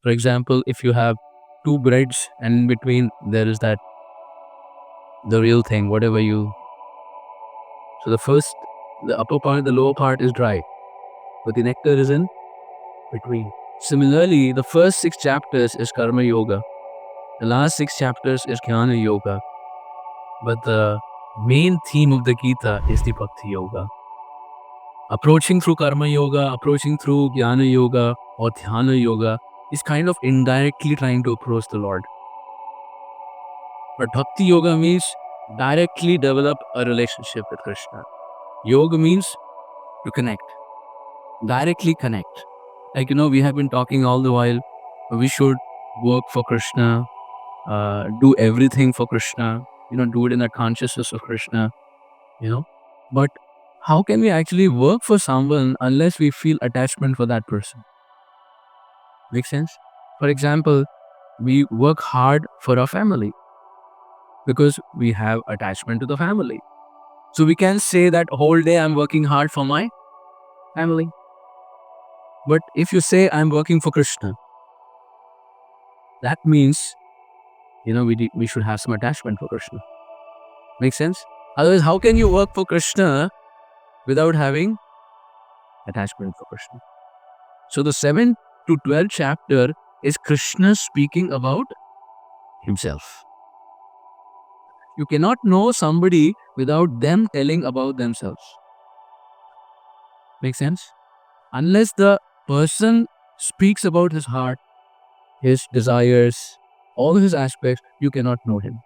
For example, if you have two breads and in between there is the real thing, whatever you. So the upper part, the lower part is dry, but the nectar is in between. Similarly, the first 6 chapters is Karma Yoga. The last 6 chapters is Jnana Yoga. But the main theme of the Gita is the Bhakti Yoga. Approaching through Karma Yoga, approaching through Jnana Yoga or Dhyana Yoga is kind of indirectly trying to approach the Lord. But Bhakti Yoga means directly develop a relationship with Krishna. Yoga means to connect, directly connect. Like, we have been talking all the while, we should work for Krishna, do everything for Krishna, do it in the consciousness of Krishna, But how can we actually work for someone unless we feel attachment for that person? Make sense? For example, we work hard for our family because we have attachment to the family. So we can say that whole day I'm working hard for my family. But if you say I'm working for Krishna, that means, we should have some attachment for Krishna. Make sense? Otherwise, how can you work for Krishna without having attachment for Krishna? So the 7th to 12th chapter is Krishna speaking about himself. You cannot know somebody without them telling about themselves. Make sense? Unless the person speaks about his heart, his desires, all his aspects, you cannot know him.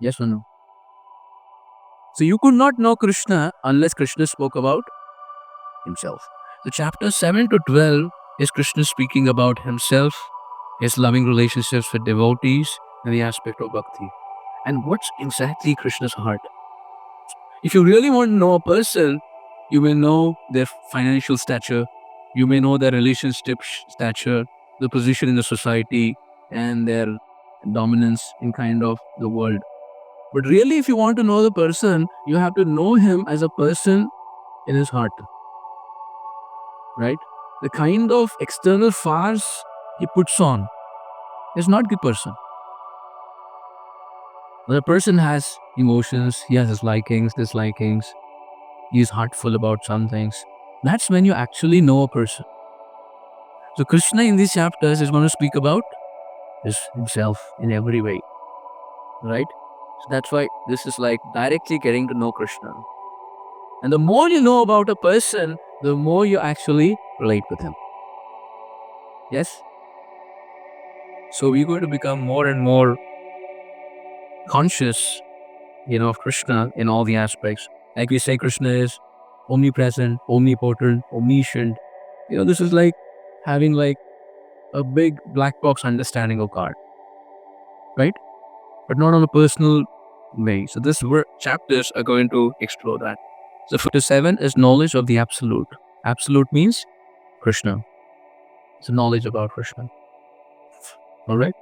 Yes or no? So you could not know Krishna unless Krishna spoke about himself. So chapter 7 to 12 is Krishna speaking about himself, his loving relationships with devotees, and the aspect of bhakti. And what's exactly Krishna's heart? If you really want to know a person, you may know their financial stature, you may know their relationship stature, the position in the society, and their dominance in kind of the world. But really, if you want to know the person, you have to know him as a person in his heart. Right? The kind of external farce he puts on is not the person. The person has emotions, he has his likings, dislikings, he is heartful about some things. That's when you actually know a person. So Krishna in these chapters is going to speak about himself in every way. Right? So that's why this is like directly getting to know Krishna. And the more you know about a person, the more you actually relate with him. Yes? So we're going to become more and more conscious, of Krishna in all the aspects. Like we say, Krishna is omnipresent, omnipotent, omniscient. This is like having like a big black box understanding of God, right? But not on a personal way. So this chapters are going to explore that. So 57 is knowledge of the absolute. Absolute means Krishna. It's knowledge about Krishna. All right.